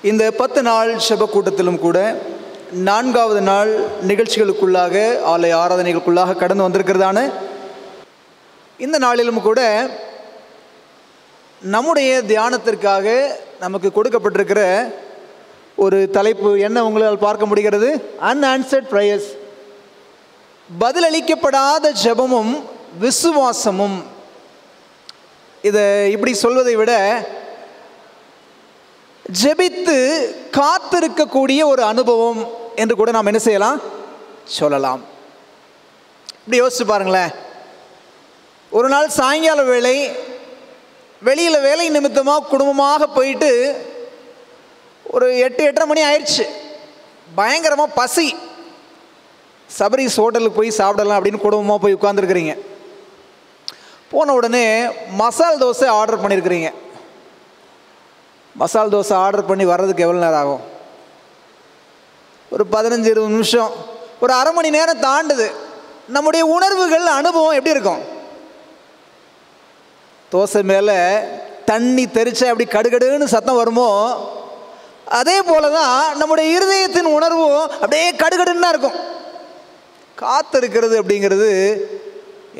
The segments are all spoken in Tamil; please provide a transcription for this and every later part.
இந்த 10 நாள் ஜெப கூட்டத்திலும் கூட 4வது நாள் நிகழ்ச்சிகளுக்குள்ளாக ஆலய ஆராதனைகளுக்குள்ளாக கடந்து வந்திருக்கிறதான இந்த நாளிலும் கூட நம்முடைய தியானத்திற்காக நமக்கு கொடுக்கப்பட்டிருக்கிற ஒரு தலைப்பு என்ன உங்களால் பார்க்க முடிகிறது? அன்ஆன்சர்ட் ப்ரேயர்ஸ், பதிலளிக்கப்படாத ஜெபமும் விசுவாசமும். இதை இப்படி சொல்வதை விட ஜெபித்து காத்திருக்கக்கூடிய ஒரு அனுபவம் என்று கூட நாம் என்ன செய்யலாம், சொல்லலாம். இப்படி யோசிச்சு பாருங்களேன். ஒரு நாள் சாயங்கால வேளை வெளியில் வேலை நிமித்தமாக குடும்பமாக போயிட்டு ஒரு 8-8:30 மணி ஆயிடுச்சு. பயங்கரமாக பசி. சபரிஸ் ஹோட்டலுக்கு போய் சாப்பிடலாம் அப்படின்னு குடும்பமாக போய் உட்காந்துருக்குறீங்க. போன உடனே மசால் தோசை ஆர்டர் பண்ணியிருக்கிறீங்க. மசால் தோசை ஆர்டர் பண்ணி வர்றதுக்கு எவ்வளோ நேரம் ஆகும்? ஒரு 15-20 நிமிஷம், ஒரு அரை மணி நேரம் தாண்டுது. நம்முடைய உணர்வுகள், அனுபவம் எப்படி இருக்கும்? தோசை மேலே தண்ணி தெரிச்சா எப்படி கடுகடுன்னு சத்தம் வருமோ, அதே போல தான் நம்முடைய இருதயத்தின் உணர்வும் அப்படியே கடுகடுன்னு தான் இருக்கும். காத்திருக்கிறது அப்படிங்கிறது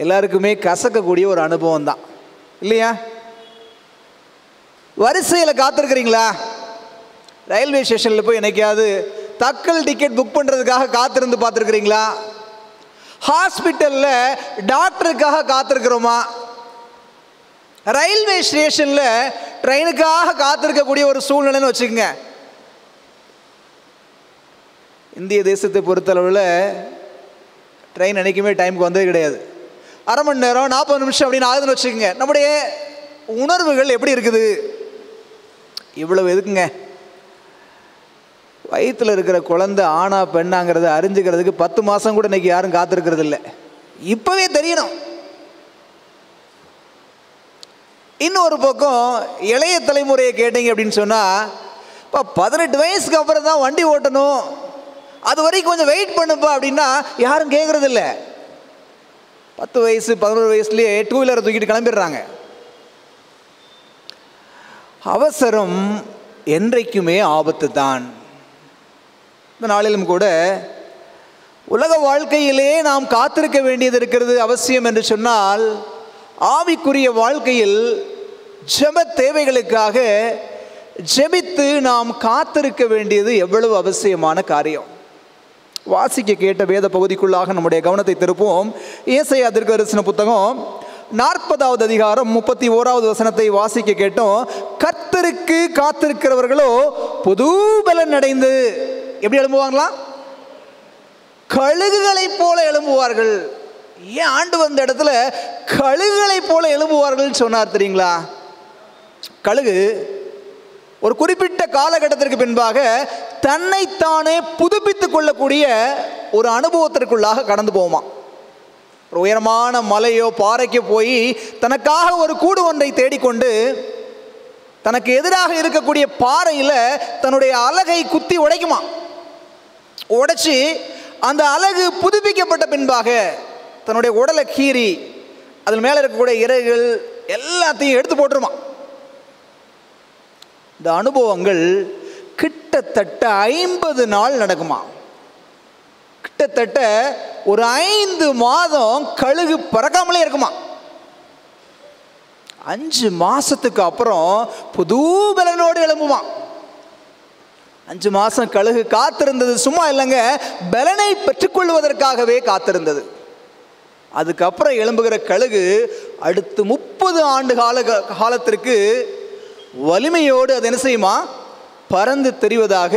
எல்லாருக்குமே கசக்கக்கூடிய ஒரு அனுபவம் தான், இல்லையா? வரிசையில் காத்திருக்கிறீங்களா? ரயில்வே ஸ்டேஷனில் போய் என்னைக்காவது தக்கல் டிக்கெட் புக் பண்ணுறதுக்காக காத்திருந்து பார்த்துருக்குறீங்களா? ஹாஸ்பிட்டலில் டாக்டருக்காக காத்திருக்கிறோமா? ரயில்வே ஸ்டேஷனில் ட்ரெயினுக்காக காத்திருக்கக்கூடிய ஒரு சூழ்நிலைன்னு வச்சுக்கோங்க. இந்திய தேசத்தை பொறுத்தளவில் ட்ரெயின் என்றைக்குமே டைமுக்கு வந்தது கிடையாது. அரை மணி நேரம் 40 நிமிஷம் அப்படின்னு ஆகுதுன்னு வச்சுக்கோங்க. நம்முடைய உணர்வுகள் எப்படி இருக்குது? இவ்வளவு எதுக்குங்க? வயிற்றில் இருக்கிற குழந்தை ஆணா பெண்ணாங்கிறத அறிஞ்சுக்கிறதுக்கு 10 மாதம் கூட இன்றைக்கி யாரும் காத்திருக்கிறது இல்லை. இப்போவே தெரியணும். இன்னொரு பக்கம் இளைய தலைமுறையை கேட்டீங்க அப்படின்னு சொன்னால், இப்போ 18 வயசுக்கு அப்புறம் தான் வண்டி ஓட்டணும், அது வரைக்கும் கொஞ்சம் வெயிட் பண்ணுப்பா அப்படின்னா யாரும் கேட்குறது இல்லை. 10 வயசு 11 வயசுலேயே 2 வீலரை தூக்கிட்டு கிளம்பிடுறாங்க. அவசரம் என்றைக்குமே ஆபத்து தான். இந்த நாளிலும் கூட உலக வாழ்க்கையிலே நாம் காத்திருக்க வேண்டியது இருக்கிறது அவசியம் என்று சொன்னால், ஆவிக்குரிய வாழ்க்கையில் ஜெப தேவைகளுக்காக ஜெபித்து நாம் காத்திருக்க வேண்டியது எவ்வளவு அவசியமான காரியம். வாசிக்க கேட்ட வேத பகுதிக்குள்ளாக நம்முடைய கவனத்தை திருப்புவோம். ஏசாயா தீர்க்கதரிசன புத்தகம் 40வது அதிகாரம் 31வது வசனத்தை வாசிக்க கேட்டோம். கர்த்தருக்கு காத்திருக்கிறவர்களோ புது பலன் அடைந்து எப்படி எழும்புவாங்களா? கழுகுகளை போல எழும்புவார்கள். ஏன் ஆண்டு வந்த இடத்துல கழுகுகளை போல எழும்புவார்கள் சொன்னார் தெரியுங்களா? கழுகு ஒரு குறிப்பிட்ட காலகட்டத்திற்கு பின்பாக தன்னைத்தானே புதுப்பித்துக் கொள்ளக்கூடிய ஒரு அனுபவத்திற்குள்ளாக கடந்து போகுமா. ஒரு உயரமான மலையோ பாறைக்கோ போய் தனக்காக ஒரு கூடு ஒன்றை தேடிக்கொண்டு தனக்கு எதிராக இருக்கக்கூடிய பாறையில் தன்னுடைய அலகை குத்தி உடைக்குமா. உடைச்சி அந்த அலகு புதுப்பிக்கப்பட்ட பின்பாக தன்னுடைய உடலை கீறி அதில் மேலே இருக்கக்கூடிய இறகுகள் எல்லாத்தையும் எடுத்து போட்டுருமா. இந்த அனுபவங்கள் கிட்டத்தட்ட 50 நாள் நடக்குமா. கிட்டத்தட்ட ஒரு 5 மாதம் கழுகு பறக்காமலே இருக்குமா. 5 மாசத்துக்கு அப்புறம் புது பலனோடு எழும்புமா. 5 மாதம் கழுகு காத்திருந்தது சும்மா இல்லைங்க, பலனை பெற்றுக்கொள்வதற்காகவே காத்திருந்தது. அதுக்கப்புறம் எழும்புகிற கழுகு அடுத்து 30 ஆண்டு காலத்திற்கு வலிமையோடு அது என்ன செய்யுமா, பறந்து தெரிவதாக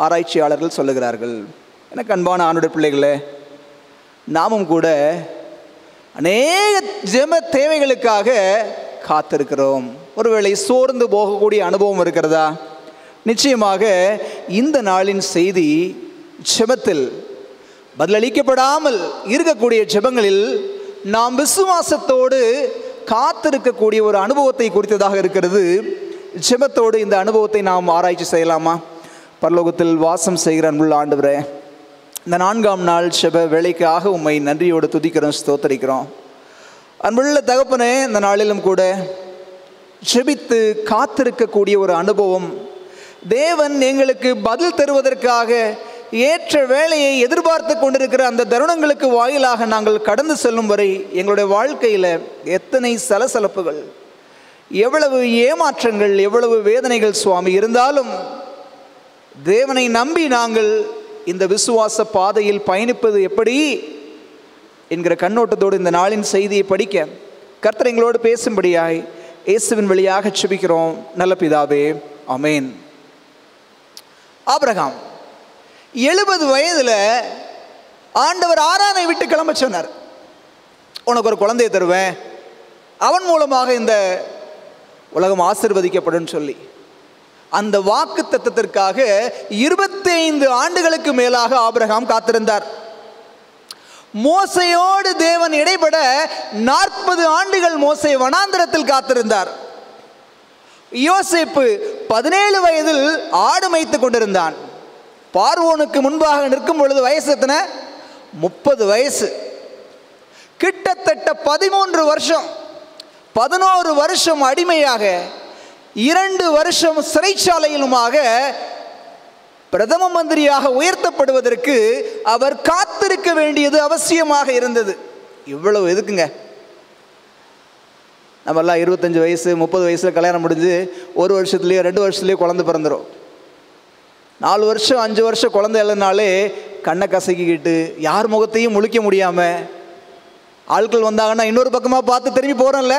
ஆராய்ச்சியாளர்கள் சொல்லுகிறார்கள். எனக்கு அன்பான ஆணுடைய பிள்ளைகளே, நாமும் கூட அநேக ஜெப தேவைகளுக்காக காத்திருக்கிறோம். ஒருவேளை சோர்ந்து போகக்கூடிய அனுபவம் இருக்கிறதா? நிச்சயமாக இந்த நாளின் செய்தி ஜெபத்தில் பதிலளிக்கப்படாமல் இருக்கக்கூடிய ஜெபங்களில் நாம் விசுவாசத்தோடு காத்திருக்கக்கூடிய ஒரு அனுபவத்தை குறித்ததாக இருக்கிறது. ஜெபத்தோடு இந்த அனுபவத்தை நாம் ஆராய்ச்சி செய்யலாமா? பரலோகத்தில் வாசம் செய்கிற அன்புள்ள ஆண்டவரே, இந்த 4ஆம் நாள் ஜெப வேளைக்காக உம்மை நன்றியோடு துதிக்கிறோம், ஸ்தோத்தரிக்கிறோம். அன்புள்ள தகப்பனே, இந்த நாளிலும் கூட ஜெபித்து காத்திருக்கக்கூடிய ஒரு அனுபவம் தேவன் எங்களுக்கு பதில் தருவதற்காக ஏற்ற வேலையை எதிர்பார்த்து கொண்டிருக்கிற அந்த தருணங்களுக்கு வாயிலாக நாங்கள் கடந்து செல்லும் வரை எங்களுடைய வாழ்க்கையில் எத்தனை சலசலப்புகள், எவ்வளவு ஏமாற்றங்கள், எவ்வளவு வேதனைகள் சுவாமி இருந்தாலும் தேவனை நம்பி நாங்கள் இந்த விசுவாச பாதையில் பயணிப்பது எப்படி என்கிற கண்ணோட்டத்தோடு இந்த நாளின் செய்தியை படிக்க கர்த்தர் எங்களோடு பேசும்படியாய் இயேசுவின் வழியாக ஜெபிக்கிறோம் நல்ல பிதாவே, ஆமென். ஆபிரகாம் 70 வயதில் ஆண்டவர் ஆரானை விட்டு கிளம்ப சொன்னார். உனக்கு ஒரு குழந்தையை தருவேன், அவன் மூலமாக இந்த உலகம் ஆசீர்வதிக்கப்படும் சொல்லி அந்த வாக்கு தத்தத்திற்காக 25 ஆண்டுகளுக்கு மேலாக ஆபிரகாம் காத்திருந்தார். மோசையோடு தேவன் இடைப்பட 40 ஆண்டுகள் மோசே வனாந்திரத்தில் காத்திருந்தார். யோசேப்பு 17 வயதில் ஆடு மேய்த்து கொண்டிருந்தான். பார்வோனுக்கு முன்பாக நிற்கும் பொழுது வயசு எத்தனை? 30 வயசு. கிட்டத்தட்ட 13 வருஷம், 11 வருஷம் அடிமையாக, 2 வருஷம் சிறைச்சாலையிலுமாக பிரதம மந்திரியாக உயர்த்தப்படுவதற்கு அவர் காத்திருக்க வேண்டியது அவசியமாக இருந்தது. இவ்வளவு எதுக்குங்க? நம்மெல்லாம் 25 வயசு 30 வயசில் கல்யாணம் முடிஞ்சு 1 வருஷத்துலேயோ 2 வருஷத்துலேயோ குழந்தை பிறந்துடும். 4 வருஷம் 5 வருஷம் குழந்தை இல்லைனாலே கண்ணை கசக்கிக்கிட்டு யார் முகத்தையும் முழிக்க முடியாமல் ஆட்கள் வந்தாங்கன்னா இன்னொரு பக்கமாக பார்த்து திரும்பி போகிறோம்ல,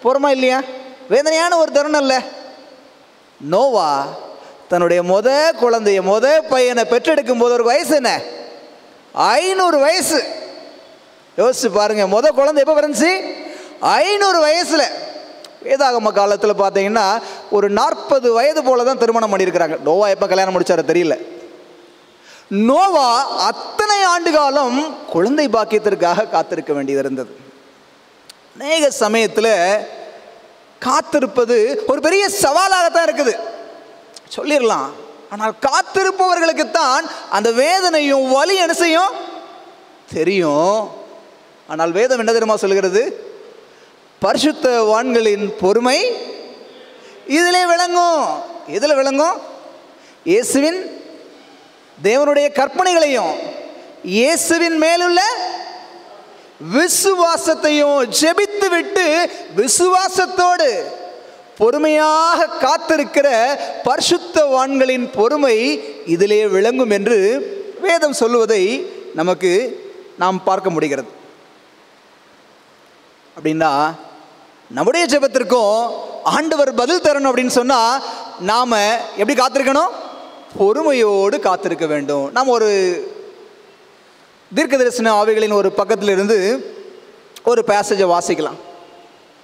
போகிறோமா இல்லையா? வேதனையான ஒரு தருணம் இல்லை? நோவா தன்னுடைய குழந்தைய பையனை பெற்றெடுக்கும் போது ஒரு வயசு என்ன? 500 வயசு. யோசிச்சு பாருங்க, குழந்தை எப்போ பிறந்துச்சு? 500 வயசில். வேதாகம காலத்தில் பார்த்தீங்கன்னா ஒரு 40 வயது போல தான் திருமணம் பண்ணியிருக்கிறாங்க. நோவா எப்போ கல்யாணம் முடிச்சாரு தெரியல. நோவா அத்தனை ஆண்டு காலம் குழந்தை பாக்கியத்திற்காக காத்திருக்க வேண்டியது இருந்தது. அநேக சமயத்தில் காத்திருப்பது ஒரு பெரிய சவாலாகத்தான் இருக்குது சொல்லிடலாம். ஆனால் காத்திருப்பவர்களுக்குத்தான் அந்த வேதனையும் வலி என்ன செய்யும் தெரியும். ஆனால் வேதம் என்ன தெரியுமா சொல்கிறது? பரிசுத்தவான்களின் பொறுமை இதிலே விளங்கும். இதில் விளங்கும்? இயேசுவின் தேவனுடைய கற்பனைகளையும் இயேசுவின் மேலுள்ள விசுவாசத்தையும் ஜெபித்து விட்டு விசுவாசத்தோடு பொறுமையாக காத்திருக்கிற பரிசுத்தவான்களின் பொறுமை இதிலே விளங்கும் என்று வேதம் சொல்லுவதை நமக்கு நாம் பார்க்க முடிகிறது. அப்படின்னா நம்முடைய ஜெபத்திற்கும் ஆண்டவர் பதில் தரணும் அப்படின்னு சொன்னால் நாம் எப்படி காத்திருக்கணும்? பொறுமையோடு காத்திருக்க வேண்டும். நாம் ஒரு தீர்க்கதரிசன ஆவிகளின் ஒரு பக்கத்திலிருந்து ஒரு பேசேஜை வாசிக்கலாம்,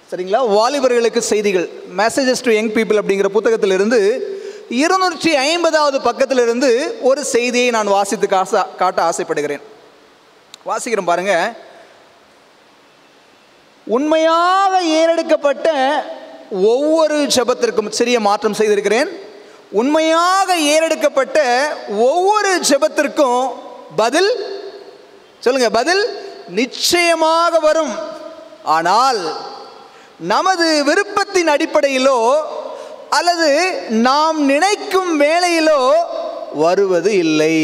சரிங்களா? வாலிபர்களுக்கு செய்திகள், மெசேஜஸ் டு யங் பீப்புள் அப்படிங்கிற புத்தகத்திலிருந்து 250வது பக்கத்திலிருந்து ஒரு செய்தியை நான் வாசித்து காட்ட ஆசைப்படுகிறேன். வாசிக்கிறேன் பாருங்க. உண்மையாக ஏறெடுக்கப்பட்ட ஒவ்வொரு ஜெபத்திற்கும் சிறிய மாற்றம் செய்திருக்கிறேன். உண்மையாக ஏறெடுக்கப்பட்ட ஒவ்வொரு ஜெபத்திற்கும் பதில் சொல்லுங்க, பதில் நிச்சயமாக வரும். ஆனால் நமது விருப்பத்தின் அடிப்படையிலோ அல்லது நாம் நினைக்கும் வேளையிலோ வருவது இல்லை.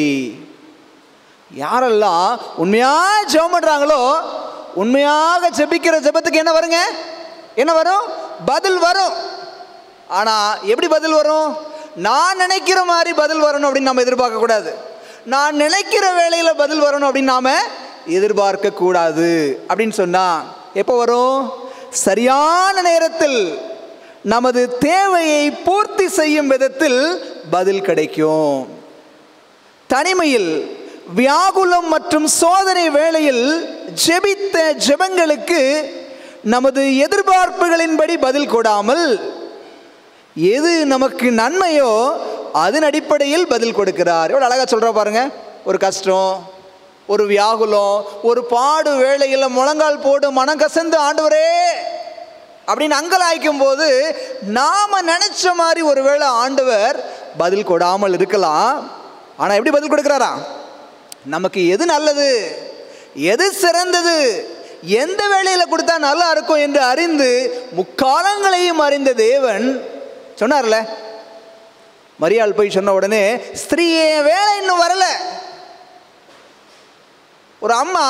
யாரெல்லாம் உண்மையாக ஜெபம் பண்றாங்களோ, உண்மையாக ஜெபிக்கிற ஜெபத்துக்கு என்ன வருங்க? என்ன வரும்? பதில் வரும். ஆனா எப்படி பதில் வரும்? நான் நினைக்கிற மாதிரி பதில் வரணும் அப்படின்னு நம்ம எதிர்பார்க்க கூடாது. நான் நினைக்கிற வேளையில பதில் வரணும் அப்படின்னு நாம எதிர்பார்க்க கூடாது. அப்படின்னு சொன்னா எப்போ வரும்? சரியான நேரத்தில் நமது தேவையை பூர்த்தி செய்யும் விதத்தில் பதில் கிடைக்கும். தனிமையில், வியாகுலம் மற்றும் சோதனை வேளையில் ஜெபித்த ஜெபங்களுக்கு நமது எதிர்பார்ப்புகளின்படி பதில் கொடாமல் எது நமக்கு நன்மையோ அதன் அடிப்படையில் பதில் கொடுக்கிறார். எவ்வளோ அழகாக சொல்கிற பாருங்க. ஒரு கஷ்டம், ஒரு வியாகுலம், ஒரு பாடு வேளையில் முழங்கால் போடு மனம் கசந்து ஆண்டவரே அப்படின்னு அங்கலாய்க்கும் போது நாம் நினச்ச மாதிரி ஒரு வேளை ஆண்டவர் பதில் கொடாமல் இருக்கலாம். ஆனால் எப்படி பதில் கொடுக்குறாரா? நமக்கு எது நல்லது, எது சிறந்தது, எந்த வேளையில் கொடுத்தா நல்லா இருக்கும் என்று அறிந்து முக்காலங்களையும் அறிந்த தேவன் சொன்னார்ல, மரியாள் போய் சொன்ன உடனே, ஸ்திரீயே வேலை இன்னும் வரல. ஒரு அம்மா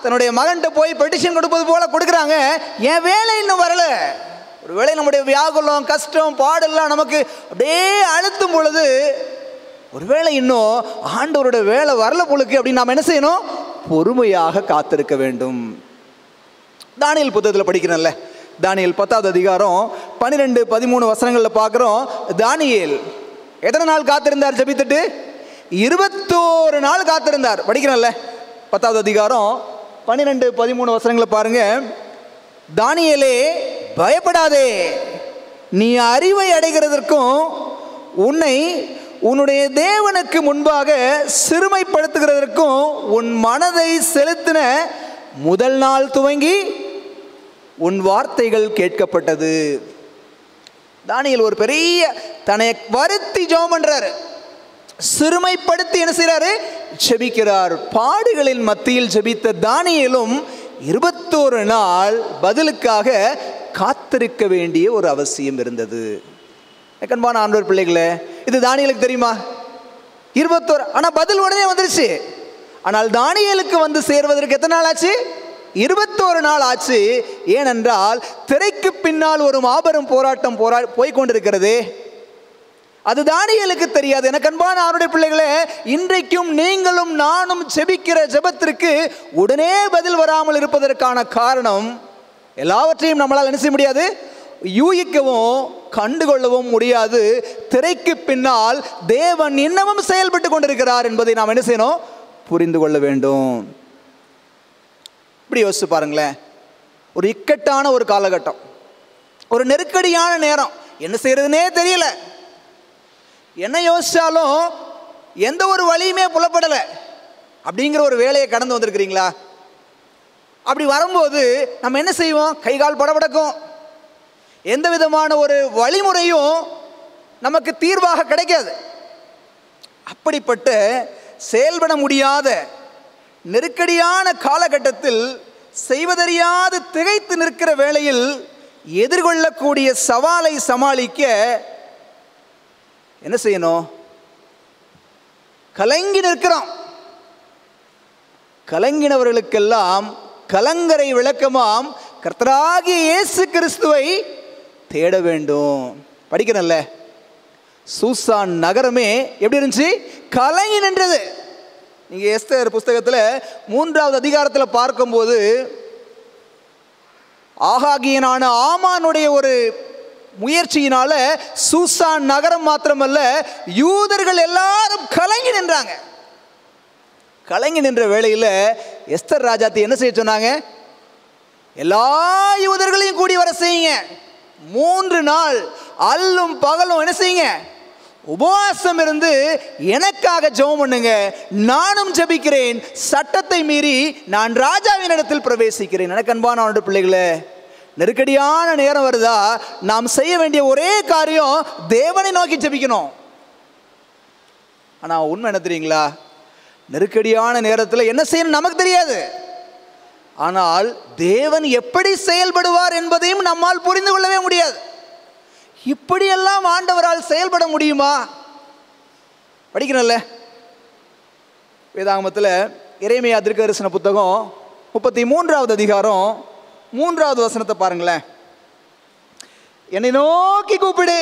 தன்னுடைய மகன்கிட்ட போய் பெட்டிஷன் கொடுப்பது போல கொடுக்குறாங்க, என் வேலை இன்னும் வரல. ஒரு வேளை நம்முடைய வியாகுலம், கஷ்டம், பாடெல்லாம் நமக்கு அப்படியே அழுத்தும் பொழுது, ஒருவேளை இன்னும் ஆண்டவருடைய வேலை வரல பொழுது அப்படின்னு நாம் என்ன செய்யணும்? பொறுமையாக காத்திருக்க வேண்டும். தானியேல் புத்தகத்தில் படிக்கிறோம்ல, தானியேல் 10வது அதிகாரம் 12-13 வசனங்களில் பார்க்குறோம். தானியேல் எத்தனை நாள் காத்திருந்தார் ஜெபித்துட்டு? 21 நாள் காத்திருந்தார். படிக்கிறோம்ல 10வது அதிகாரம் 12-13 வசனங்களை பாருங்க. தானியேலே பயப்படாதே, நீ அறிவை அடைகிறதற்கும் உன்னை உன்னுடைய தேவனுக்கு முன்பாக சிறுமைப்படுத்துகிறதற்கும் உன் மனதை செலுத்தின முதல் நாள் துவங்கி உன் வார்த்தைகள் கேட்கப்பட்டது. தானியேல் ஒரு பெரிய தன்னை வருத்தி ஜெபம் பண்றாரு, சிறுமைப்படுத்தி என்ன செய்றாரு? ஜெபிக்கிறார். பாடுகளின் மத்தியில் ஜெபித்த தானியேலும் 21 நாள் பதிலுக்காக காத்திருக்க வேண்டிய ஒரு அவசியம் இருந்தது. அன்பான ஆண்டவர் பிள்ளைகளே, இது தானியேலுக்கு தெரியுமா? 21, ஆனால் பதில் உடனே வந்துருச்சு. ஆனால் தானியேலுக்கு வந்து சேர்வதற்கு எத்தனை நாள் ஆச்சு? 21 நாள் ஆச்சு. ஏனென்றால் திரைக்கு பின்னால் ஒரு மாபெரும் போராட்டம் போய்கொண்டிருக்கிறது. அது தானியேலுக்கு தெரியாது. எனக்கு அன்பான ஆண்டவருடைய பிள்ளைகளே, இன்றைக்கும் நீங்களும் நானும் ஜெபிக்கிற ஜெபத்திற்கு உடனே பதில் வராமல் இருப்பதற்கான காரணம், எல்லாவற்றையும் நம்மளால் என்ன செய்ய முடியாது? யூகிக்கவும் கண்டுகொள்ளவும் முடியாது. திரைக்கு பின்னால் தேவன் இன்னமும் செயல்பட்டு கொண்டிருக்கிறார் என்பதை நாம் என்ன செய்யணும்? புரிந்து கொள்ள வேண்டும். இப்படி யோசிச்சு பாருங்களேன், ஒரு இக்கட்டான ஒரு காலகட்டம், ஒரு நெருக்கடியான நேரம், என்ன செய்யறதுனே தெரியல. என்ன யோசிச்சாலும் எந்த ஒரு வழியுமே புலப்படலை அப்படிங்கிற ஒரு வேலையை கடந்து வந்திருக்கிறீங்களா? அப்படி வரும்போது நம்ம என்ன செய்வோம்? கை கால் படபடக்கும். எந்த விதமான ஒரு வழிமுறையும் நமக்கு தீர்வாக கிடைக்காது. அப்படிப்பட்ட செயல்பட முடியாத நெருக்கடியான காலகட்டத்தில் செய்வதறியாது திகைத்து நிற்கிற வேளையில் எதிர்கொள்ளக்கூடிய சவாலை சமாளிக்க என்ன செய்யணும்? கலங்கி நிற்கிறோம். கலங்கினவர்களுக்கெல்லாம் கலங்கரை விளக்கமாம் கர்த்தராகிய இயேசு கிறிஸ்துவை தேட வேண்டும். படிக்கிறல்ல, சூசான் நகரமே எப்படி இருந்துச்சு? கலங்கி நின்றது. நீங்க எஸ்தர் புஸ்தகத்தில் 3வது அதிகாரத்தில் பார்க்கும்போது, ஆகாகியனான ஆமானுடைய ஒரு முயற்சியினால சூசான் நகரம் மாத்திரமல்ல, யூதர்கள் எல்லாரும் கலங்கி நின்றாங்க. கலங்கி நின்ற வேளையில் எஸ்தர் ராஜாத்தி என்ன செய்ய சொன்னாங்க? எல்லா யூதர்களையும் கூடி வர செய்யுங்க, 3 நாள் அல்லும் பகலும் என்ன செய்யுங்க? உபவாசம் இருந்து எனக்காக ஜெபம் பண்ணுங்க, நானும் ஜெபிக்கிறேன், சட்டத்தை மீறி நான் ராஜாவின் இடத்தில் பிரவேசிக்கிறேன். எனக்கு அன்பான ஆண்டவருடைய பிள்ளைகளே, நெருக்கடியான நேரம் வருதா, நாம் செய்ய வேண்டிய ஒரே காரியம் தேவனை நோக்கி ஜெபிக்கணும். ஆனால் உண்மை என்ன தெரியுங்களா? நெருக்கடியான நேரத்தில் என்ன செய்யணும் நமக்கு தெரியாது. ஆனால் தேவன் எப்படி செயல்படுவார் என்பதையும் நம்மால் புரிந்து கொள்ளவே முடியாது. இப்படியெல்லாம் ஆண்டவரால் செயல்பட முடியுமா? படிக்கிறல்ல, வேதாகமத்தில் எரேமியா தீர்க்கதரிசன புத்தகம் 33வது அதிகாரம் 3வது வசனத்தை பாருங்களேன். என்னை நோக்கி கூப்பிடு,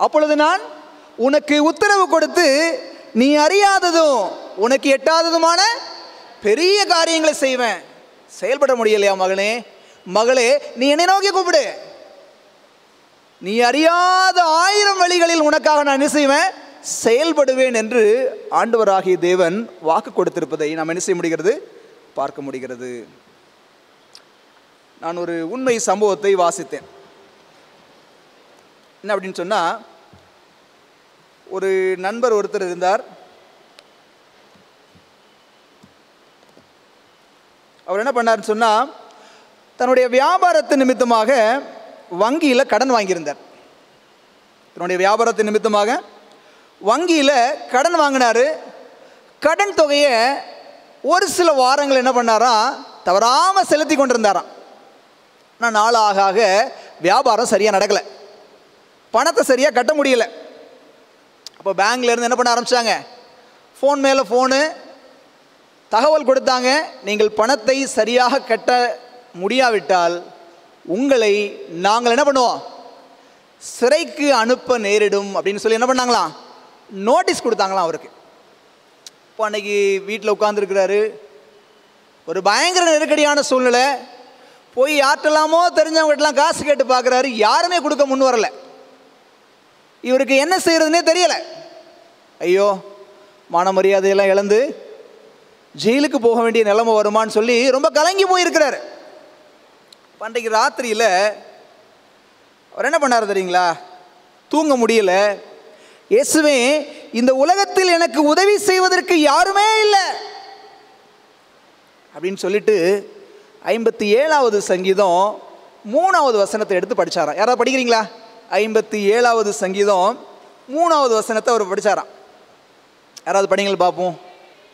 அப்பொழுது நான் உனக்கு உத்தரவு கொடுத்து நீ அறியாததும் உனக்கு எட்டாததுமான பெரிய காரியங்களை செய்வேன். செயல்பட முடியலையா மகனே, மகளே? நீ என்னை நோக்கி கூப்பிடு, நீ அறியாத 1000 வழிகளில் உனக்காக நான் என்ன செய்வேன்? செயல்படுவேன் என்று ஆண்டவராகிய தேவன் வாக்கு கொடுத்திருப்பதை நாம் என்ன செய்ய முடிகிறது? பார்க்க முடிகிறது. நான் ஒரு உண்மை சம்பவத்தை வாசித்தேன். என்ன அப்படின்னு சொன்னால், ஒரு நண்பர் ஒருத்தர் இருந்தார். அவர் என்ன பண்ணார்னு சொன்னால், தன்னுடைய வியாபாரத்து நிமித்தமாக வங்கியில் கடன் வாங்கியிருந்தார். தன்னுடைய வியாபாரத்து நிமித்தமாக வங்கியில் கடன் வாங்கினார். கடன் தொகையை ஒரு சில வாரங்கள் என்ன பண்ணாராம்? தவறாமல் செலுத்தி கொண்டிருந்தாராம். ஆனால் நாள் ஆக ஆக வியாபாரம் சரியாக நடக்கலை, பணத்தை சரியாக கட்ட முடியலை. அப்போ பேங்க்லேருந்து என்ன பண்ண ஆரம்பித்தாங்க? ஃபோன் மேலே ஃபோனு தகவல் கொடுத்தாங்க, நீங்கள் பணத்தை சரியாக கட்ட முடியாவிட்டால் உங்களை நாங்கள் என்ன பண்ணுவோம், சிறைக்கு அனுப்ப நேரிடும் அப்படின்னு சொல்லி என்ன பண்ணாங்களாம், நோட்டீஸ் கொடுத்தாங்களாம் அவருக்கு. இப்போ அன்னைக்கு வீட்டில் உட்காந்துருக்கிறாரு, ஒரு பயங்கர நெருக்கடியான சூழ்நிலை, போய் யார்ட்டெல்லாமோ தெரிஞ்சவங்ககிட்டலாம் காசு கேட்டு பார்க்குறாரு, யாருமே கொடுக்க முன் வரலை. இவருக்கு என்ன செய்யறதுனே தெரியலை. ஐயோ, மான மரியாதையெல்லாம் இழந்து ஜெயிலுக்கு போக வேண்டிய நிலைமை வருமானு சொல்லி ரொம்ப கலங்கி போயிருக்கிறாரு. அன்றைக்கு ராத்திரியில் அவர் என்ன பண்ணார் தெரியுங்களா? தூங்க முடியல. இயேசுவே, இந்த உலகத்தில் எனக்கு உதவி செய்வதற்கு யாருமே இல்லை அப்படின்னு சொல்லிட்டு 57வது சங்கீதம் 3வது வசனத்தை எடுத்து படிச்சாராம். யாராவது படிக்கிறீங்களா? 57வது சங்கீதம் 3வது வசனத்தை அவர் படிச்சாராம். யாராவது படிங்கள் பார்ப்போம்.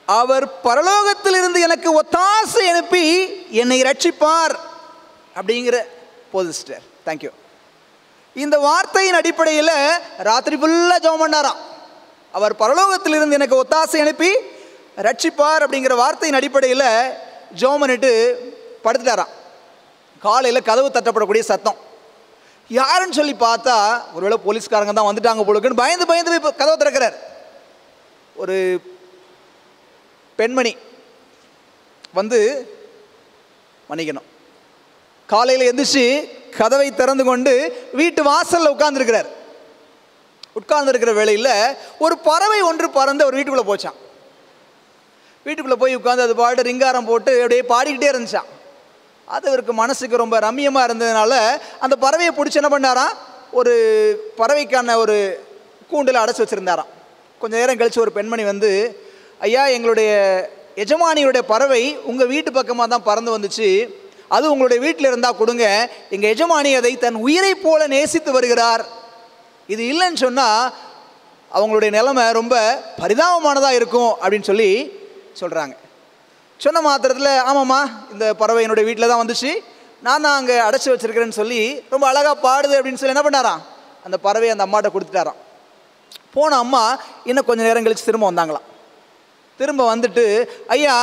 அவர் பரலோகத்திலிருந்து எனக்கு ஒத்தாசை அனுப்பி என்னை ரட்சிப்பார் அப்படிங்கிற போது சிஸ்டர். தேங்க்யூ. இந்த வார்த்தையின் அடிப்படையில் ராத்திரி ஃபுல்லாக ஜெபம் பண்ணாராம். அவர் பரலோகத்திலிருந்து எனக்கு ஒத்தாசை அனுப்பி ரட்சிப்பார் அப்படிங்கிற வார்த்தையின் அடிப்படையில் ஜெபம் பண்ணிட்டு படுத்துட்டாராம். காலையில் கதவு தட்டப்படக்கூடிய சத்தம். யாருன்னு சொல்லி பார்த்தா ஒருவேளை போலீஸ்காரங்க தான் வந்துட்டாங்க போலுக்குன்னு பயந்து பயந்து போய் கதவை திறக்கிறார். ஒரு பெண்மணி வந்து, மன்னிக்கணும், காலையில் எந்திரிச்சு கதவை திறந்து கொண்டு வீட்டு வாசலில் உட்கார்ந்துருக்கிறார். உட்கார்ந்துருக்கிற வேளையில் ஒரு பறவை ஒன்று பறந்து ஒரு வீட்டுக்குள்ளே போச்சான். வீட்டுக்குள்ளே போய் உட்காந்து அது பாட்டு ரிங்காரம் போட்டு அப்படியே பாடிக்கிட்டே இருந்துச்சான். அது அவருக்கு மனசுக்கு ரொம்ப ரம்மியமாக இருந்ததுனால அந்த பறவையை பிடிச்சி என்ன பண்ணாராம், ஒரு பறவைக்கான ஒரு கூண்டில் அடைச்சி வச்சுருந்தாராம். கொஞ்சம் நேரம் கழித்து ஒரு பெண்மணி வந்து, ஐயா, எங்களுடைய எஜமானியுடைய பறவை உங்கள் வீட்டு பக்கமாக தான் பறந்து வந்துச்சு, அது உங்களுடைய வீட்டில் இருந்தால் கொடுங்க, எங்கள் எஜமானி அதை தன் உயிரை போல நேசித்து வருகிறார், இது இல்லைன்னு சொன்னால் அவங்களுடைய நிலைமை ரொம்ப பரிதாபமானதாக இருக்கும் அப்படின்னு சொல்லி சொல்கிறாங்க. சொன்ன மாத்திரத்தில், ஆமாம்மா, இந்த பறவை என்னுடைய வீட்டில் தான் வந்துச்சு, நான் தான் அங்கே அடைச்சி வச்சுருக்கிறேன்னு சொல்லி ரொம்ப அழகாக பாடுது அப்படின்னு சொல்லி என்ன பண்ணாராம், அந்த பறவையை அந்த அம்மாட்ட கொடுத்துட்டாராம். போன அம்மா இன்னும் கொஞ்சம் நேரம் கழித்து திரும்ப வந்தாங்களாம். திரும்ப வந்துட்டு, ஐயா,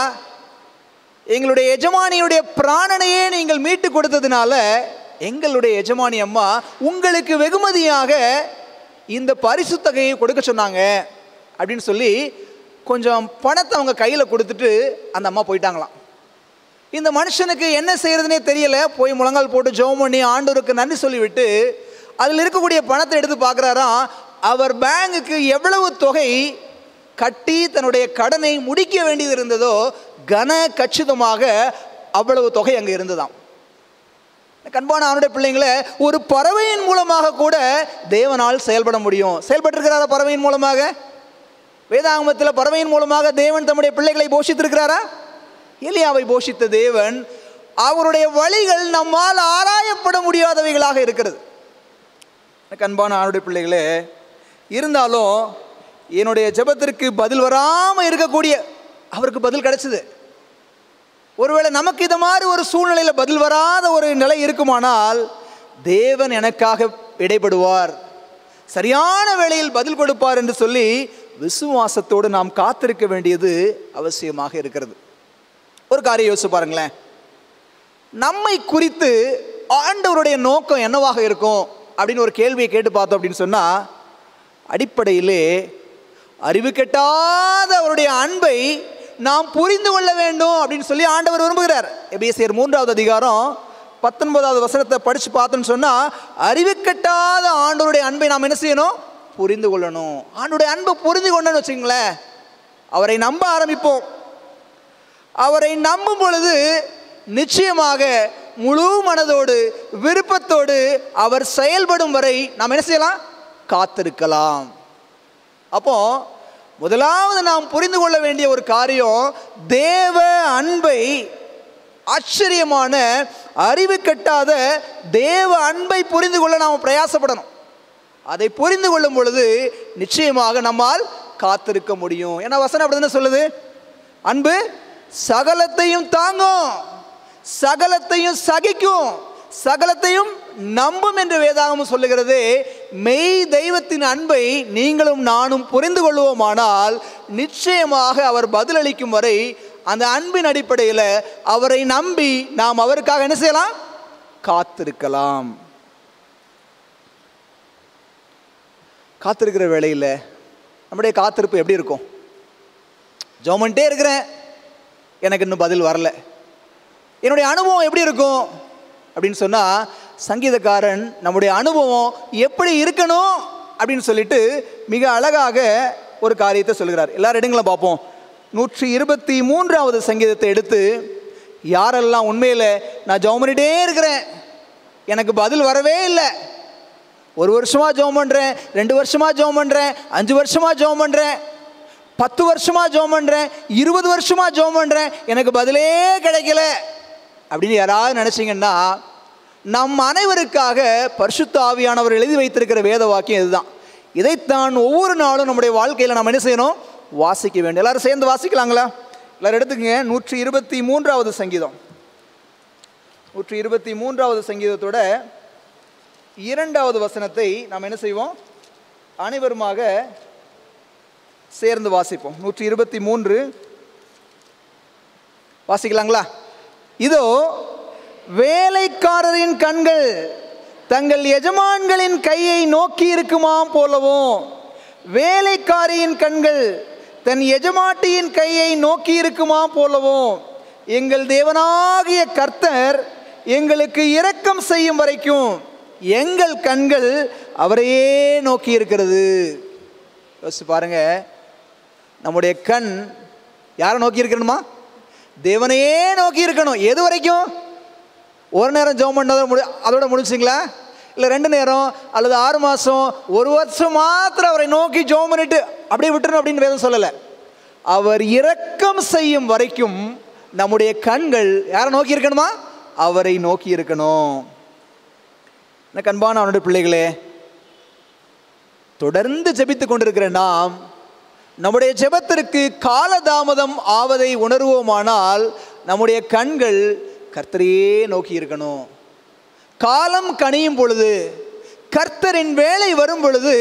எங்களுடைய எஜமானியுடைய பிராணனையே நீங்கள் மீட்டு கொடுத்ததுனால எங்களுடைய எஜமானி அம்மா உங்களுக்கு வெகுமதியாக இந்த பரிசு தொகையை கொடுக்க சொன்னாங்க அப்படின்னு சொல்லி கொஞ்சம் பணத்தை அவங்க கையில் கொடுத்துட்டு அந்த அம்மா போயிட்டாங்களாம். இந்த மனுஷனுக்கு என்ன செய்யறதுனே தெரியல. போய் முழங்கால் போட்டு ஜெபம் பண்ணி ஆண்டவருக்கு நன்றி சொல்லிவிட்டு அதில் இருக்கக்கூடிய பணத்தை எடுத்து பார்க்குறாராம். அவர் பேங்குக்கு எவ்வளவு தொகை கட்டி தன்னுடைய கடனை முடிக்க வேண்டியது இருந்ததோ கன கச்சிதமாக அவ்வளவு தொகை அங்கே இருந்ததாம். கண்பான அவனுடைய பிள்ளைங்களை, ஒரு பறவையின் மூலமாக கூட தேவனால் செயல்பட முடியும். செயல்பட்டிருக்கிறாரா பறவையின் மூலமாக? வேதாகமத்தில் பறவையின் மூலமாக தேவன் தம்முடைய பிள்ளைகளை போஷித்திருக்கிறாரா? எலியாவை போஷித்த தேவன், அவருடைய வழிகள் நம்மால் ஆராயப்பட முடியாதவைகளாக இருக்கிறது. கண்பான அவனுடைய பிள்ளைகளே, இருந்தாலும் என்னுடைய ஜெபத்திற்கு பதில் வராமல் இருக்கக்கூடிய அவருக்கு பதில் கிடைச்சது. ஒருவேளை நமக்கு இது மாதிரி ஒரு சூழ்நிலையில் பதில் வராத ஒரு நிலை இருக்குமானால் தேவன் எனக்காக இடைபடுவார், சரியான வேளையில் பதில் கொடுப்பார் என்று சொல்லி விசுவாசத்தோடு நாம் காத்திருக்க வேண்டியது அவசியமாக இருக்கிறது. ஒரு காரியம் யோசிச்சு பாருங்களேன். நம்மை குறித்து ஆண்டவருடைய நோக்கம் என்னவாக இருக்கும் அப்படின்னு ஒரு கேள்வியை கேட்டு பார்த்தோம் அப்படின்னு சொன்னால், அடிப்படையிலே அறிவு கெட்டாத அவருடைய அன்பை நாம் புரிந்து கொள்ள வேண்டும் அப்படின்னு சொல்லி ஆண்டவர் விரும்புகிறார். எபேசியர் 3வது அதிகாரம் 19வது வசனத்தை படித்து பார்த்தோன்னு சொன்னால், அறிவு கெட்டாத ஆண்டவருடைய அன்பை நாம் என்ன செய்யணும்? புரிந்து கொள்ளணும். ஆண்டவருடைய அன்பை புரிந்து கொண்டோன்னு வச்சுங்களேன், அவரை நம்ப ஆரம்பிப்போம். அவரை நம்பும் பொழுது நிச்சயமாக முழு மனதோடு விருப்பத்தோடு அவர் செயல்படும் வரை நாம் என்ன செய்யலாம்? காத்திருக்கலாம். அப்போ முதலாவது நாம் புரிந்து கொள்ள வேண்டிய ஒரு காரியம், தேவ அன்பை, ஆச்சரியமான அறிவு கட்டாத தேவ அன்பை புரிந்து கொள்ள நாம் பிரயாசப்படணும். அதை புரிந்து கொள்ளும் பொழுது நிச்சயமாக நம்மால் காத்திருக்க முடியும். ஏன்னா வசனம் அப்படி சொல்லுது, அன்பு சகலத்தையும் தாங்கும், சகலத்தையும் சகிக்கும், சகலத்தையும் நம்பும் என்று வேதாகமம் சொல்லுகிறது. மெய் தெய்வத்தின் அன்பை நீங்களும் நானும் புரிந்து கொள்வோமானால் நிச்சயமாக அவர் பதிலளிக்கும் வரை அந்த அன்பின் அடிப்படையில் அவரை நம்பி நாம் அவருக்காக என்ன செய்யலாம்? காத்திருக்கலாம். காத்திருக்கிற வேளையில் நம்முடைய காத்திருப்பு எப்படி இருக்கும்? ஜெபம் பண்ணிட்டே இருக்கிறேன், எனக்கு இன்னும் பதில் வரல. என்னுடைய அனுபவம் எப்படி இருக்கும் அப்படின்னு சொன்னால், சங்கீதக்காரன் நம்முடைய அனுபவம் எப்படி இருக்கணும் அப்படின்னு சொல்லிட்டு மிக அழகாக ஒரு காரியத்தை சொல்கிறார். எல்லாரும் எடுங்களா பார்ப்போம். 123வது சங்கீதத்தை எடுத்து, யாரெல்லாம் உண்மையில் நான் ஜெபம் பண்ணிட்டே இருக்கிறேன், எனக்கு பதில் வரவே இல்லை, 1 வருஷமாக ஜெபம் பண்ணுறேன், 2 வருஷமாக ஜெபம் பண்ணுறேன், 5 வருஷமாக ஜெபம் பண்ணுறேன், 10 வருஷமாக ஜெபம் பண்ணுறேன், 20 வருஷமாக ஜெபம் பண்ணுறேன், எனக்கு பதிலே கிடைக்கல அப்படின்னு யாராவது நினச்சிங்கன்னா, நம் அனைவருக்காக பரிசுத்த ஆவியானவர் எழுதி வைத்திருக்கிற வேத வாக்கியம் இதுதான். இதைத்தான் ஒவ்வொரு நாளும் நம்முடைய வாழ்க்கையில் நாம் என்ன செய்யணும்? வாசிக்க வேண்டும். எல்லாரும் சேர்ந்து வாசிக்கலாங்களா? எல்லாரும் எடுத்துக்கங்க. 123வது சங்கீதம், 123வது சங்கீதத்தோட 2வது வசனத்தை நாம் என்ன செய்வோம்? அனைவருமாக சேர்ந்து வாசிப்போம். 123 வாசிக்கலாங்களா? இதோ வேலைக்காரரின் கண்கள் தங்கள் எஜமான்களின் கையை நோக்கி இருக்குமாம் போலவும், வேலைக்காரியின் கண்கள் தன் எஜமாட்டியின் கையை நோக்கி இருக்குமாம் போலவும், எங்கள் தேவனாகிய கர்த்தர் எங்களுக்கு இரக்கம் செய்யும் வரைக்கும் எங்கள் கண்கள் அவரையே நோக்கி இருக்கிறது. யோசிச்சு பாருங்க, நம்முடைய கண் யாரை நோக்கி இருக்கணுமா? தேவனையே நோக்கி இருக்கணும். எது வரைக்கும்? ஒரு நேரம் ஜெபம் பண்ணதை அதோட முடிச்சிங்களா? இல்லை 2 நேரம் அல்லது 6 மாதம் 1 வருஷம் மாத்திரம் அவரை நோக்கி ஜெபம் பண்ணிட்டு அப்படியே விட்டுறணும் அப்படின்னு வேதம் சொல்லலை. அவர் இரக்கம் செய்யும் வரைக்கும் நம்முடைய கண்கள் யாரை நோக்கி இருக்கணுமா? அவரை நோக்கி இருக்கணும். எனக்கு அன்பான அவனுடைய பிள்ளைகளே, தொடர்ந்து ஜெபித்து கொண்டிருக்கிற நாம் நம்முடைய ஜெபத்திற்கு காலதாமதம் ஆவதை உணர்வோமானால் நம்முடைய கண்கள் கர்த்தரையே நோக்கி இருக்கணும். காலம் கனியும் பொழுது, கர்த்தரின் வேலை வரும் பொழுது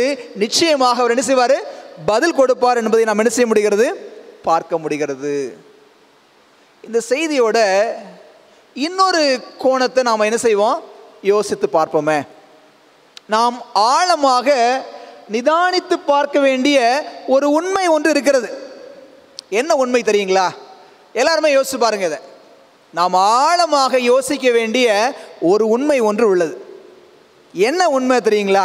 நிச்சயமாக அவர் என்ன செய்வார்? பதில் கொடுப்பார் என்பதை நாம் என்ன செய்ய முடிகிறது? பார்க்க முடிகிறது. இந்த செய்தியோட இன்னொரு கோணத்தை நாம் என்ன செய்வோம்? யோசித்து பார்ப்போமே. நாம் ஆழமாக நிதானித்து பார்க்க வேண்டிய ஒரு உண்மை ஒன்று இருக்கிறது. என்ன உண்மை தெரியுங்களா? எல்லாருமே யோசிச்சு பாருங்க. இதை நாம் ஆழமாக யோசிக்க வேண்டிய ஒரு உண்மை ஒன்று உள்ளது. என்ன உண்மை தெரியுங்களா?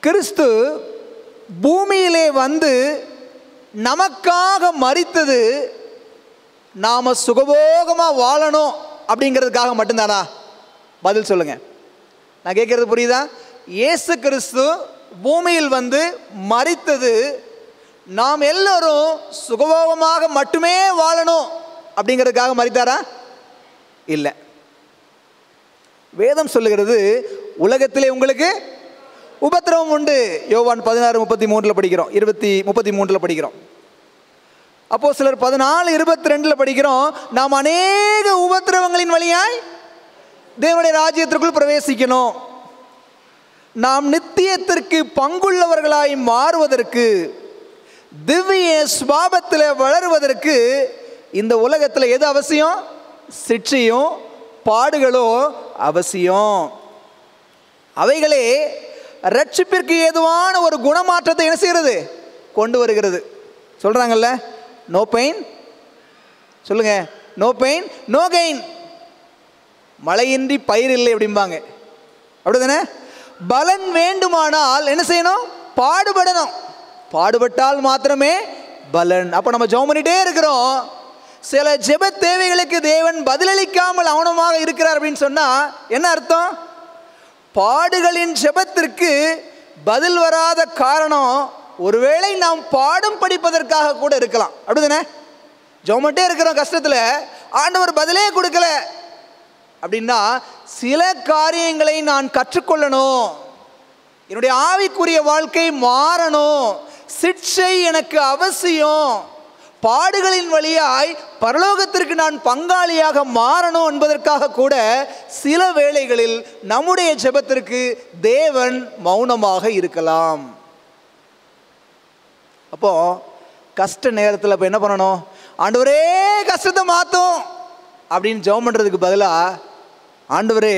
கிறிஸ்து பூமியிலே வந்து நமக்காக மரித்தது நாம சுகபோகமா வாழணும் அப்படிங்கிறதுக்காக மட்டும்தானா? பதில் சொல்லுங்க. நான் கேட்கறது புரியுதா? இயேசு கிறிஸ்து பூமியில் வந்து மரித்தது நாம் எல்லோரும் சுகபோகமாக மட்டுமே வாழணும் அப்படிங்கிறதுக்காக மரித்தாரா? இல்லை. வேதம் சொல்லுகிறது, உலகத்திலே உங்களுக்கு உபத்திரவம் உண்டு. யோவான் 16:33 படிக்கிறோம், 20:33 படிக்கிறோம். அப்போஸ்தலர் 14:22 படிக்கிறோம், நாம் அநேக உபத்திரவங்களின் வழியாய் தேவனுடைய ராஜ்யத்திற்குள் பிரவேசிக்கணும். நாம் நித்தியத்திற்கு பங்குள்ளவர்களாய் மாறுவதற்கு, திவ்ய சுபாவத்தில் வளருவதற்கு இந்த உலகத்தில் எது அவசியம்? சிட்சையும் பாடுகளோ அவசியம். அவைகளே ரட்சிப்பிற்கு ஏதுவான ஒரு குணமாற்றத்தை என்ன செய்கிறது? கொண்டு வருகிறது. சொல்றாங்கல்ல, நோ பெயின், சொல்லுங்க, நோ பெயின் நோ கெயின். மழையின்றி பயிர் இல்லை அப்படிம்பாங்க, அப்படிதானே? பலன் வேண்டுமானால் என்ன செய்யணும்? பாடுபடணும். பாடுபட்டால் மாத்திரமே பலன். அப்போ நம்ம ஜெபம் பண்ணிட்டே இருக்கிறோம், சில ஜெப தேவைகளுக்கு தேவன் பதிலளிக்காமல் அவனமாக இருக்கிறார் அப்படின்னு சொன்னா என்ன அர்த்தம்? பாடுகளின் ஜெபத்திற்கு பதில் வராத காரணம் ஒருவேளை நாம் பாடம் படிப்பதற்காக கூட இருக்கலாம், அப்படிதானே? ஜெபம் பண்ணிட்டே இருக்கிறோம், கஷ்டத்தில் ஆண்டவர் பதிலே கொடுக்கல அப்படின்னா சில காரியங்களை நான் கற்றுக்கொள்ளணும், என்னுடைய ஆவிக்குரிய வாழ்க்கை மாறணும், சிட்சை எனக்கு அவசியம், பாடுகளின் வழியாய் பரலோகத்திற்கு நான் பங்காளியாக மாறணும் என்பதற்காக கூட சில வேளைகளில் நம்முடைய ஜெபத்திற்கு தேவன் மௌனமாக இருக்கலாம். அப்போ கஷ்ட நேரத்தில் இப்போ என்ன பண்ணணும்? ஆண்டவரே கஷ்டத்தை மாற்றும் அப்படின்னு ஜெபம் பண்ணுறதுக்கு பதிலாக, ஆண்டவரே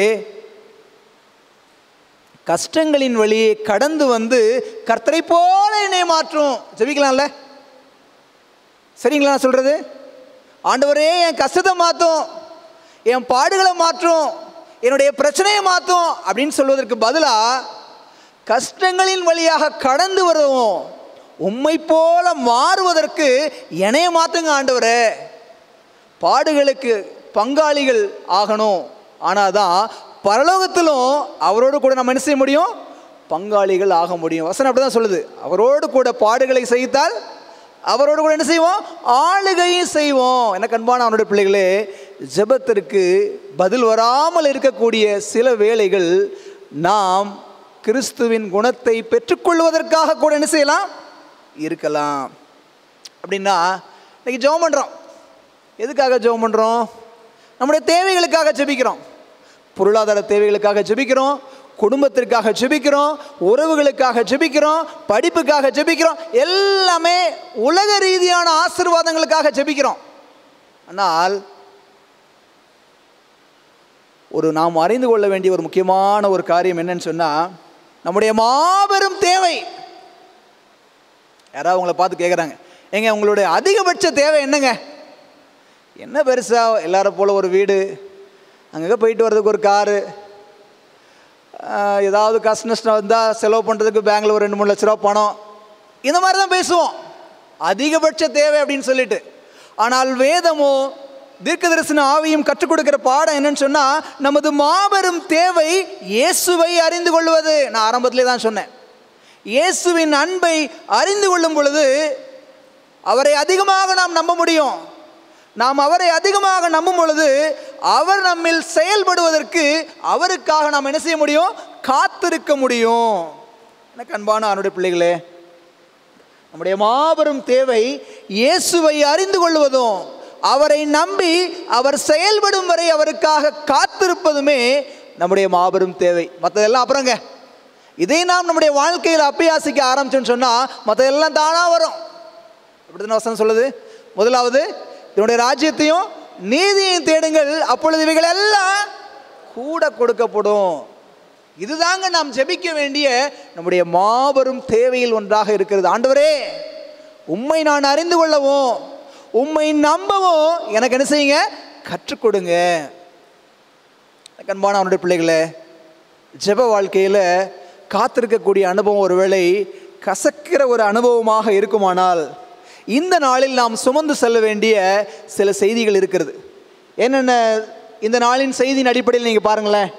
கஷ்டங்களின் வழியை கடந்து வந்து கர்த்தரை போல என்னை மாற்றும் ஜெபிக்கலாம்ல? சரிங்களா நான் சொல்கிறது? ஆண்டவரே என் கஷ்டத்தை மாற்றும், என் பாடுகளை மாற்றும், என்னுடைய பிரச்சனையை மாற்றும் அப்படின்னு சொல்வதற்கு பதிலாக, கஷ்டங்களின் வழியாக கடந்து வருவோம், உம்மை போல மாறுவதற்கு என்னைய மாற்றுங்க ஆண்டவரே, பாடுகளுக்கு பங்காளிகள் ஆகணும். ஆனால் தான் பரலோகத்திலும் அவரோடு கூட நம்ம என்ன செய்ய முடியும்? பங்காளிகள் ஆக முடியும். வசனம் அப்படி தான் சொல்லுது. அவரோடு கூட பாடுகளை சகித்தால் அவரோடு கூட என்ன செய்வோம்? ஆளுகையும் செய்வோம். எனக்கு அன்பான அவனுடைய பிள்ளைகளே, ஜெபத்திற்கு பதில் வராமல் இருக்கக்கூடிய சில வேளைகள் நாம் கிறிஸ்துவின் குணத்தை பெற்றுக்கொள்வதற்காக கூட என்ன செய்யலாம்? இருக்கலாம். அப்படின்னா இன்னைக்கு ஜெபம் பண்ணுறோம். எதுக்காக ஜெபம் பண்ணுறோம்? நம்முடைய தேவைகளுக்காக ஜெபிக்கிறோம். பொருளாதார தேவைகளுக்காக ஜெபிக்கிறோம், குடும்பத்திற்காக ஜெபிக்கிறோம், உறவுகளுக்காக ஜெபிக்கிறோம், படிப்புக்காக ஜெபிக்கிறோம், எல்லாமே உலக ரீதியான ஆசீர்வாதங்களுக்காக ஜெபிக்கிறோம். ஆனால் நாம் அறிந்து கொள்ள வேண்டிய ஒரு முக்கியமான ஒரு காரியம் என்னன்னு சொன்னால், நம்முடைய மாபெரும் தேவை. யாராவது உங்களை பார்த்து கேட்குறாங்க, ஏங்க உங்களுடைய அதிகபட்ச தேவை என்னங்க? என்ன பெருசாக எல்லாரும் போல் ஒரு வீடு, அங்கே போயிட்டு வர்றதுக்கு ஒரு காரு, ஏதாவது கஷ்ட நஷ்டம் வந்தால் செலவு பண்ணுறதுக்கு பேங்கில் ஒரு 2-3 லட்ச ரூபா பணம், இந்த மாதிரி தான் பேசுவோம் அதிகபட்ச தேவை அப்படின்னு சொல்லிட்டு. ஆனால் வேதமோ தீர்க்கதரிசன ஆவியும் கற்றுக் கொடுக்கிற பாடம் என்னன்னு சொன்னால், நமது மாபெரும் தேவை இயேசுவை அறிந்து கொள்வது. நான் ஆரம்பத்திலே தான் சொன்னேன், இயேசுவின் அன்பை அறிந்து கொள்ளும் பொழுது அவரை அதிகமாக நாம் நம்ப முடியும். நாம் அவரை அதிகமாக நம்பும் பொழுது அவர் நம்மில் செயல்படுவதற்கு அவருக்காக நாம் என்ன செய்ய முடியும்? காத்திருக்க முடியும். எனக்கு அன்பான அவருடைய பிள்ளைகளே, நம்முடைய மாபெரும் தேவை இயேசுவை அறிந்து கொள்வதும் அவரை நம்பி அவர் செயல்படும் வரை அவருக்காக காத்திருப்பதுமே நம்முடைய மாபெரும் தேவை. மற்றதெல்லாம் அப்புறங்க. இதை நாம் நம்முடைய வாழ்க்கையில் அபியாசிக்க ஆரம்பிச்சோன்னு சொன்னால் மற்றதெல்லாம் தானாக வரும். இப்படித்தான வசனம் சொல்லுது. முதலாவது என்னுடைய ராஜ்யத்தையும் நீதியையும் தேடுங்கள், அப்பொழுது இவைகள் எல்லாம் கூட கொடுக்கப்படும். இதுதாங்க நாம் ஜெபிக்க வேண்டிய நம்முடைய மாபெரும் தேவையில் ஒன்றாக இருக்கிறது. ஆண்டவரே, உம்மை நான் அறிந்து கொள்ளவும் உம்மை நம்பவும் எனக்கு என்ன செய்யுங்க? கற்றுக் கொடுங்க. அன்பான அவனுடைய பிள்ளைகளே, ஜெப வாழ்க்கையில் காத்திருக்கக்கூடிய அனுபவம் ஒருவேளை கசக்கிற ஒரு அனுபவமாக இருக்குமானால், இந்த நாளில் நாம் சுமந்து செல்ல வேண்டிய சில செய்திகள் இருக்கிறது. என்னென்ன இந்த நாளின் செய்தியின் அடிப்படையில் நீங்கள் பாருங்களேன்.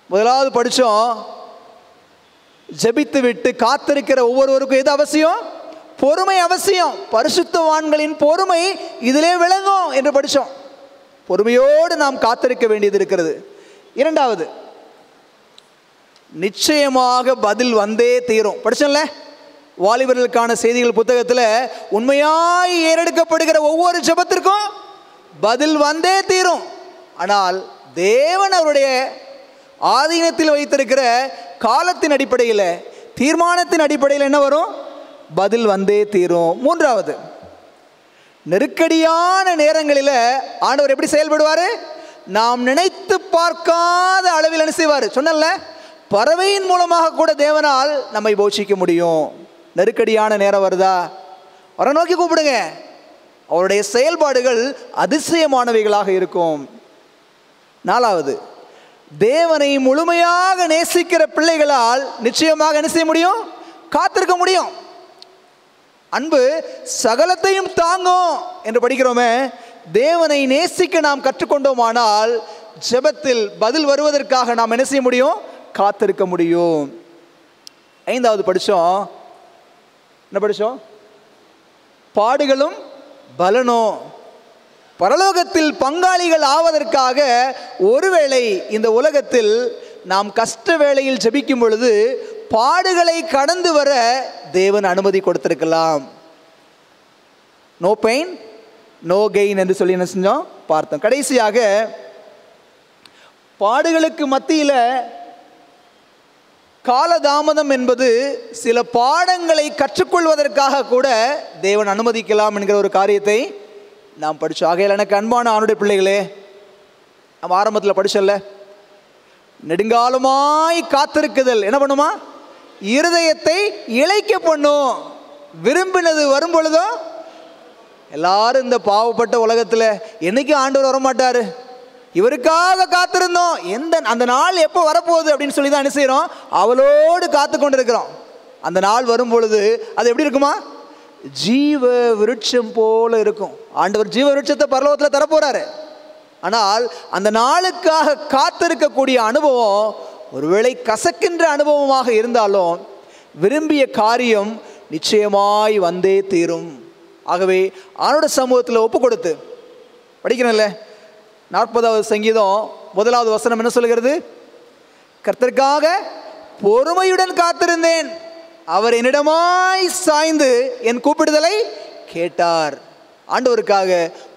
முதலாவது படித்தோம், ஜெபித்து விட்டு காத்திருக்கிற ஒவ்வொருவருக்கும் எது அவசியம்? பொறுமை அவசியம். பரிசுத்தவான்களின் பொறுமை இதிலே விளங்கும் என்று படித்தோம். பொறுமையோடு நாம் காத்திருக்க வேண்டியது இருக்கிறது. இரண்டாவது, நிச்சயமாக பதில் வந்தே தீரும். படிச்சோம்ல, வாலிபர்களுக்கான செய்திகள் புத்தகத்தில் உண்மையாய் ஏறெடுக்கப்படுகிற ஒவ்வொரு ஜெபத்திற்கும் பதில் வந்தே தீரும். ஆனால் தேவன் அவருடைய ஆதீனத்தில் வைத்திருக்கிற காலத்தின் அடிப்படையில், தீர்மானத்தின் அடிப்படையில் என்ன வரும்? பதில் வந்தே தீரும். மூன்றாவது, நெருக்கடியான நேரங்களில் ஆண்டவர் எப்படி செயல்படுவார்? நாம் நினைத்து பார்க்காத அளவில் என்ன செய்வார்? சொன்னல, பறவையின் மூலமாக கூட தேவனால் நம்மை போஷிக்க முடியும். நெருக்கடியான நேரம் வருதா, அவரை நோக்கி கூப்பிடுங்க. அவருடைய செயல்பாடுகள் அதிசயமானவைகளாக இருக்கும். நாலாவது, தேவனை முழுமையாக நேசிக்கிற பிள்ளைகளால் நிச்சயமாக என்ன செய்ய முடியும்? காத்திருக்க முடியும். அன்பு சகலத்தையும் தாங்கும் என்று படிக்கிறோமே, தேவனை நேசிக்க நாம் கற்றுக்கொண்டோமானால் ஜெபத்தில் பதில் வருவதற்காக நாம் என்ன செய்ய முடியும்? காத்திருக்க முடியும். ஐந்தாவது படித்தோம், என்ன படித்தோம்? பாடுகளும் பலனும். பரலோகத்தில் பங்காளிகள் ஆவதற்காக ஒருவேளை இந்த உலகத்தில் நாம் கஷ்ட வேளையில் ஜெபிக்கும் பொழுது பாடுகளை கடந்து வர தேவன் அனுமதி கொடுத்திருக்கலாம். நோ பெயின் நோ கெயின் என்று சொல்லி என்ன செஞ்சோம் பார்த்தோம். கடைசியாக பாடுகளுக்கு மத்தியில் காலதாமதம் என்பது சில பாடங்களை கற்றுக்கொள்வதற்காக கூட தேவன் அனுமதிக்கலாம் என்கிற ஒரு காரியத்தை நாம் படித்தோம். ஆகையால் எனக்கு அன்பான ஆணுடைய பிள்ளைகளே, நம்ம ஆரம்பத்தில் படிச்சல்ல, நெடுங்காலமாய் காத்திருக்குதல் என்ன பண்ணுமா? இருதயத்தை இளைக்க பண்ணும். விரும்பினது வரும் பொழுதோ எல்லாரும் இந்த பாவப்பட்ட உலகத்தில் என்னைக்கு ஆண்டவர் வரமாட்டார், இவருக்காக காத்திருந்தோம், அந்த நாள் எப்போ வரப்போகுது அப்படின்னு சொல்லி தான் என்ன செய்கிறோம், அவளோடு காத்து கொண்டு இருக்கிறோம். அந்த நாள் வரும் பொழுது அது எப்படி இருக்குமா? ஜீவ விருட்சம் போல இருக்கும். ஆண்டவர் ஜீவ விருட்சத்தை பரலோகத்தில் தரப்போறாரு. ஆனால் அந்த நாளுக்காக காத்திருக்கக்கூடிய அனுபவம் ஒருவேளை கசக்கின்ற அனுபவமாக இருந்தாலும் விரும்பிய காரியம் நிச்சயமாய் வந்தே தீரும். ஆகவே ஆண்டோட சமூகத்தில் ஒப்பு கொடுத்து படிக்கிறேன்ல, 40வது சங்கீதம் 1வது வசனம் என்ன சொல்கிறது? கர்த்தருக்காக பொறுமையுடன் காத்திருந்தேன், அவர் என்னிடமாய் சாய்ந்து என் கூப்பிடுதலை கேட்டார். ஆண்டவருக்காக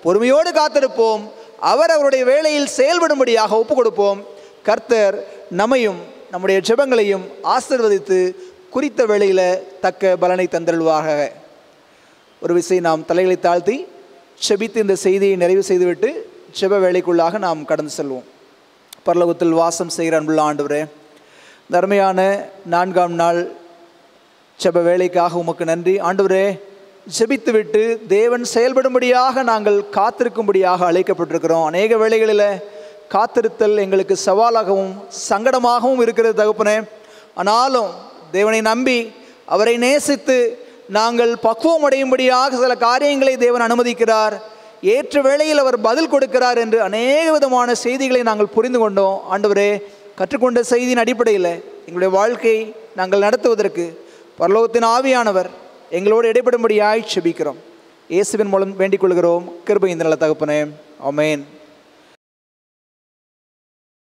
பொறுமையோடு காத்திருப்போம். அவர் அவருடைய வேளையில் செயல்படும்படியாக ஒப்பு கொடுப்போம். கர்த்தர் நம்மையும் நம்முடைய ஜெபங்களையும் ஆசீர்வதித்து குறித்த வேளையில் தக்க பலனை தந்தருள்வாக. ஒரு விசை நாம் தலைகளை தாழ்த்தி செபித்து இந்த செய்தியை நிறைவு செய்துவிட்டு ஜெப வேளைக்குள்ளாக நாம் கடந்து செல்வோம். பரலோகத்தில் வாசம் செய்கிற அன்புள்ள ஆண்டவரே, தர்மையான 4ஆம் நாள் ஜெப வேளைக்காக உமக்கு நன்றி. ஆண்டவரே, ஜெபித்து விட்டு தேவன் செயல்படும்படியாக நாங்கள் காத்திருக்கும்படியாக அழைக்கப்பட்டிருக்கிறோம். அநேக வேளைகளில் காத்திருத்தல் எங்களுக்கு சவாலாகவும் சங்கடமாகவும் இருக்கிறது தகப்பனே. ஆனாலும் தேவனை நம்பி அவரை நேசித்து நாங்கள் பக்குவம் அடையும்படியாக சில காரியங்களை தேவன் அனுமதிக்கிறார். ஏற்ற வேளையில் அவர் பதில் கொடுக்கிறார் என்று அநேக விதமான செய்திகளை நாங்கள் புரிந்து கொண்டோம். ஆண்டவரே, கற்றுக்கொண்ட செய்தியின் அடிப்படையில் எங்களுடைய வாழ்க்கையை நாங்கள் நடத்துவதற்கு பரலோகத்தின் ஆவியானவர் எங்களோடு இடைப்படும்படியாய் செபிக்கிறோம். இயேசுவின் மூலம் வேண்டிக் கொள்கிறோம். கிருபை இந்த நல்ல தகப்பனே, ஆமென்.